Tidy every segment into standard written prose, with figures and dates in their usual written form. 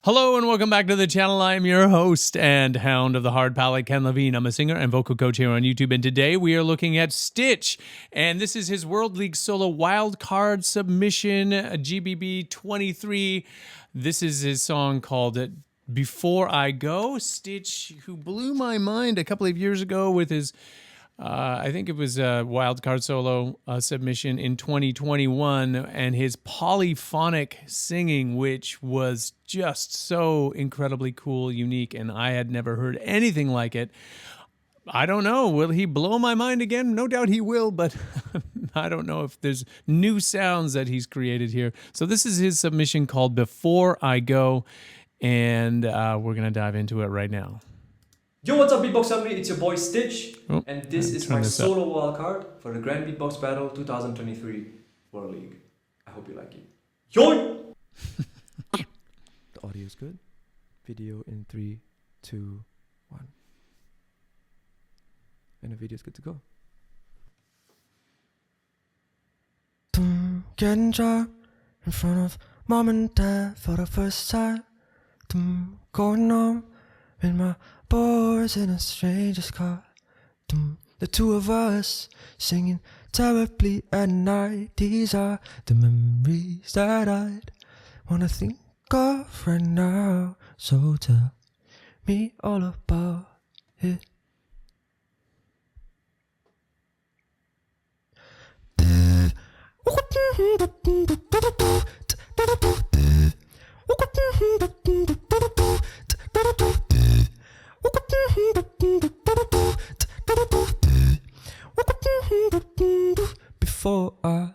Hello and welcome back to the channel. I am your host and hound of the hard palate, Ken Levine. I'm a singer and vocal coach here on YouTube, and today we are looking at Stitch, and this is his World League Solo Wildcard submission, GBB 23. This is his song called Before I Go. Stitch, who blew my mind a couple of years ago with his I think it was a wildcard solo submission in 2021, and his polyphonic singing, which was just so incredibly cool, unique, and I had never heard anything like it. I don't know. Will he blow my mind again? No doubt he will, but I don't know if there's new sounds that he's created here. So this is his submission called Before I Go, and we're going to dive into it right now. Yo, what's up, Beatbox family? It's your boy Stitch, and this is my solo wildcard for the Grand Beatbox Battle 2023 World League. I hope you like it. Yo! The audio is good. Video in 3, 2, 1. And the video is good to go. Getting drunk in front of mom and dad for the first time. Going home with my boys in a stranger's car. The two of us singing terribly at night. These are the memories that I'd wanna think of right now. So tell me all about it. Before I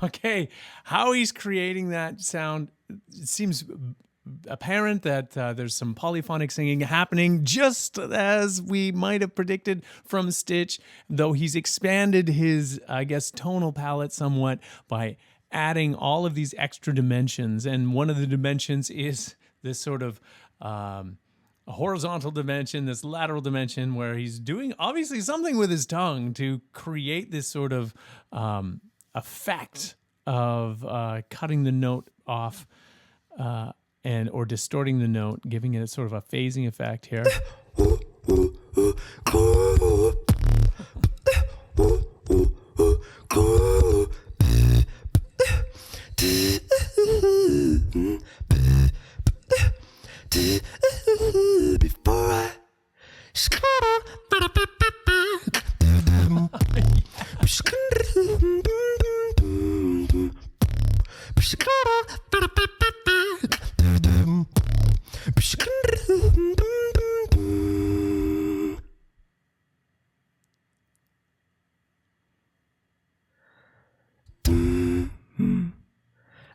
Okay, how he's creating that sound, it seems apparent that there's some polyphonic singing happening, just as we might have predicted from Stitch, though he's expanded his, I guess, tonal palette somewhat by adding all of these extra dimensions. And one of the dimensions is this sort of a horizontal dimension, this lateral dimension, where he's doing obviously something with his tongue to create this sort of effect of cutting the note off or distorting the note, giving it a sort of a phasing effect here. Before I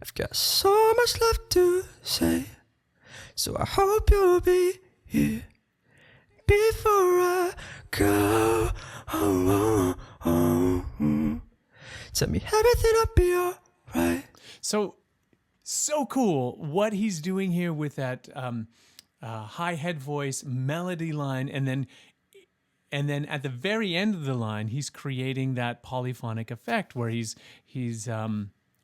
I've got so much left to say, so I hope you'll be here before I go. Tell me everything will be alright. So cool what he's doing here with that high head voice melody line, and then at the very end of the line, he's creating that polyphonic effect where he's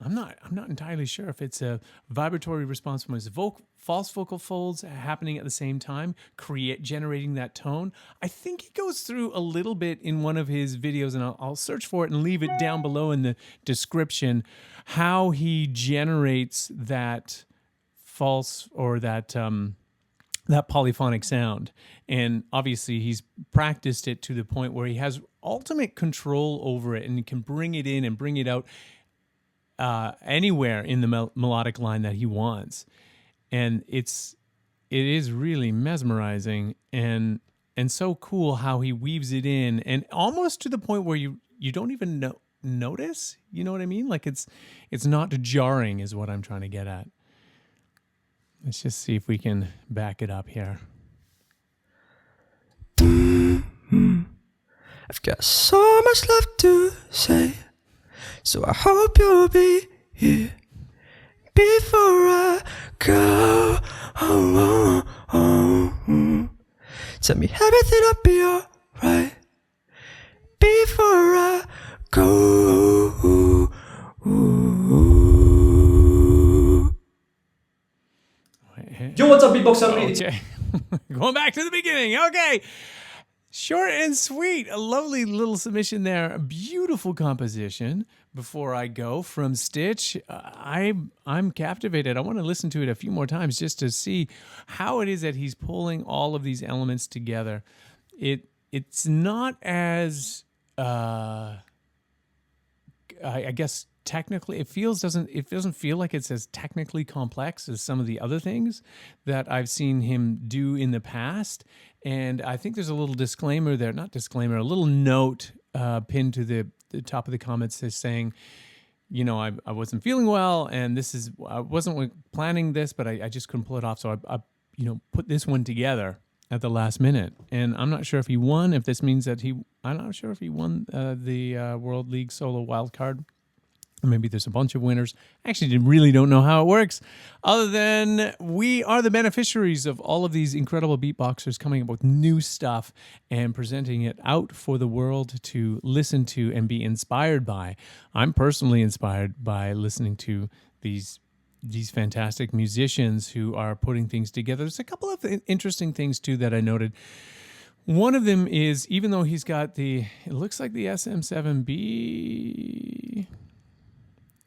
I'm not entirely sure if it's a vibratory response from his false vocal folds happening at the same time, generating that tone. I think he goes through a little bit in one of his videos, and I'll search for it and leave it down below in the description, how he generates that false or that polyphonic sound. And obviously he's practiced it to the point where he has ultimate control over it, and he can bring it in and bring it out anywhere in the melodic line that he wants. And it is really mesmerizing and so cool how he weaves it in, and almost to the point where you don't even notice, you know what I mean? Like it's not jarring is what I'm trying to get at. Let's just see if we can back it up here. I've got so much left to say, so I hope you'll be here before I go. Tell me everything'll be alright before I go. Yo, what's up, Beatbox Family? Okay. Going back to the beginning. Okay. Short and sweet. A lovely little submission there. A beautiful composition. Before I go from Stitch, I'm captivated. I want to listen to it a few more times just to see how it is that he's pulling all of these elements together. It's not as I guess technically it doesn't feel like it's as technically complex as some of the other things that I've seen him do in the past. And I think there's a little disclaimer there, not disclaimer, a little note pinned to the top of the comments is saying, you know, I wasn't feeling well, and I wasn't planning this, but I just couldn't pull it off. So I put this one together at the last minute. And I'm not sure if he won, if this means that I'm not sure if he won the World League Solo Wildcard. Maybe there's a bunch of winners. I actually really don't know how it works, other than we are the beneficiaries of all of these incredible beatboxers coming up with new stuff and presenting it out for the world to listen to and be inspired by. I'm personally inspired by listening to these fantastic musicians who are putting things together. There's a couple of interesting things, too, that I noted. One of them is, even though he's got it looks like the SM7B...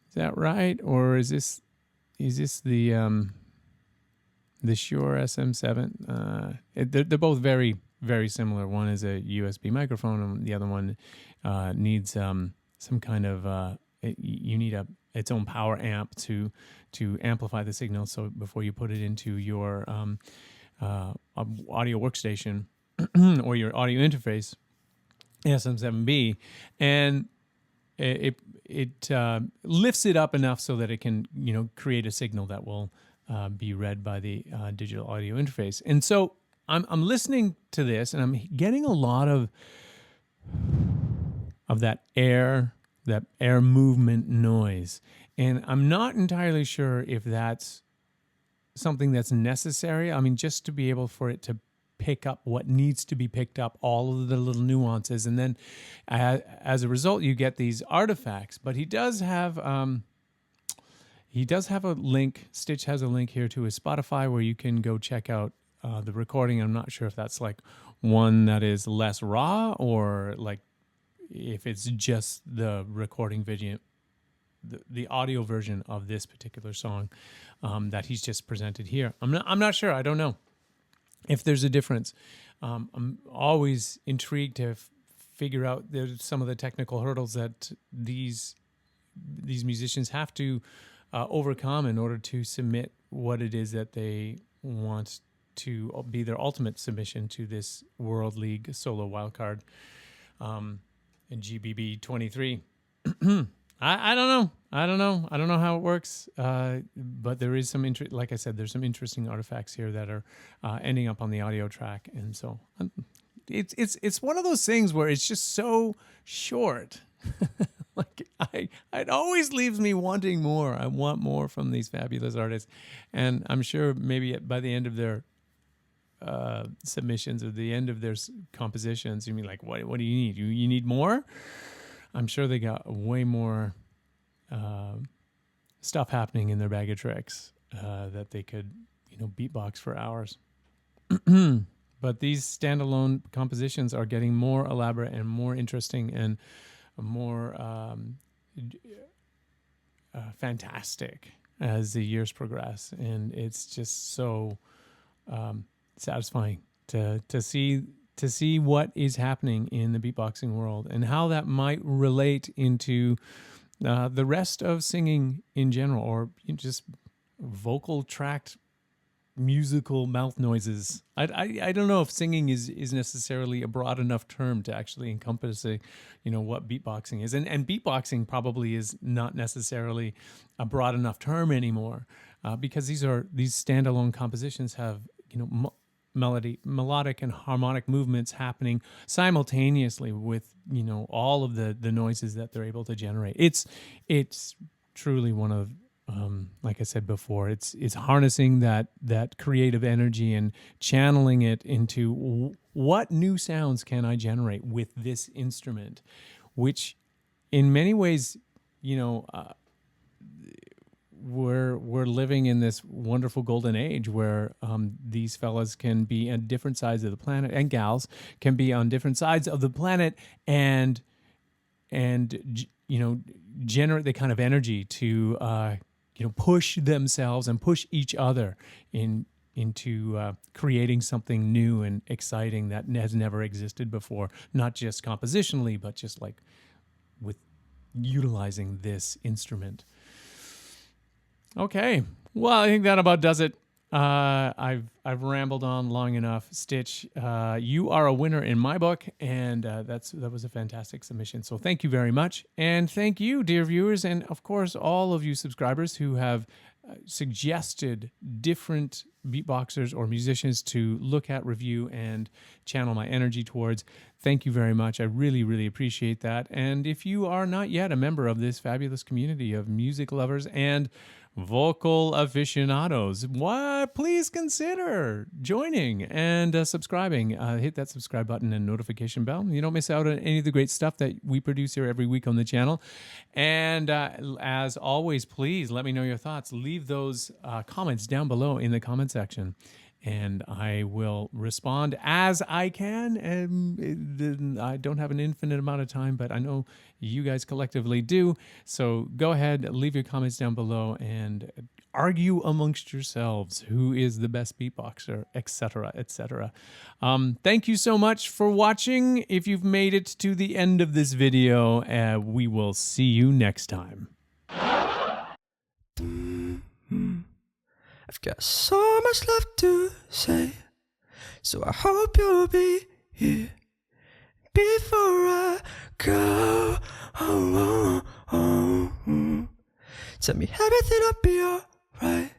Is that right, or is this the Shure SM7? They're both very, very similar. One is a USB microphone, and the other one needs some kind of you need its own power amp to amplify the signal. So before you put it into your audio workstation or your audio interface, SM7B, and it lifts it up enough so that it can, create a signal that will be read by the digital audio interface. And so I'm listening to this, and I'm getting a lot of that air movement noise. And I'm not entirely sure if that's something that's necessary. I mean, just to be able for it to pick up what needs to be picked up, all of the little nuances, and then as a result you get these artifacts. But he does have a link. Stitch has a link here to his Spotify where you can go check out the recording. I'm not sure if that's like one that is less raw, or like if it's just the recording video, the audio version of this particular song that he's just presented here. I'm not sure. I don't know if there's a difference. I'm always intrigued to figure out there's some of the technical hurdles that these musicians have to overcome in order to submit what it is that they want to be their ultimate submission to this World League Solo Wildcard in GBB 23. I don't know. I don't know how it works. But there is some like I said, there's some interesting artifacts here that are ending up on the audio track, and so it's one of those things where it's just so short. Like it always leaves me wanting more. I want more from these fabulous artists, and I'm sure maybe by the end of their submissions, or the end of their compositions, you mean like, what do you need? You need more? I'm sure they got way more stuff happening in their bag of tricks that they could, beatbox for hours. But these standalone compositions are getting more elaborate and more interesting and more fantastic as the years progress, and it's just so satisfying to see what is happening in the beatboxing world and how that might relate into the rest of singing in general, or just vocal tracked musical mouth noises. I don't know if singing is necessarily a broad enough term to actually encompass what beatboxing is, and beatboxing probably is not necessarily a broad enough term anymore, because these standalone compositions have melodic and harmonic movements happening simultaneously with, all of the noises that they're able to generate. It's truly one of, like I said before, it's harnessing that creative energy and channeling it into what new sounds can I generate with this instrument, which in many ways, we're living in this wonderful golden age where these fellas can be on different sides of the planet, and gals can be on different sides of the planet, and generate the kind of energy to push themselves and push each other into creating something new and exciting that has never existed before, not just compositionally, but just like with utilizing this instrument. Okay, well, I think that about does it. I've rambled on long enough. Stitch, you are a winner in my book, and that was a fantastic submission. So thank you very much, and thank you, dear viewers, and of course all of you subscribers who have suggested different beatboxers or musicians to look at, review, and channel my energy towards. Thank you very much. I really, really appreciate that. And if you are not yet a member of this fabulous community of music lovers and vocal aficionados, please consider joining and subscribing. Hit that subscribe button and notification bell. You don't miss out on any of the great stuff that we produce here every week on the channel. And as always, please let me know your thoughts. Leave those comments down below in the comment section, and I will respond as I can. And I don't have an infinite amount of time, but I know you guys collectively do. So go ahead, leave your comments down below, and argue amongst yourselves who is the best beatboxer, etc., etc. Thank you so much for watching. If you've made it to the end of this video, we will see you next time. I've got so much left to say, so I hope you'll be here before I go. Tell me everything will be alright.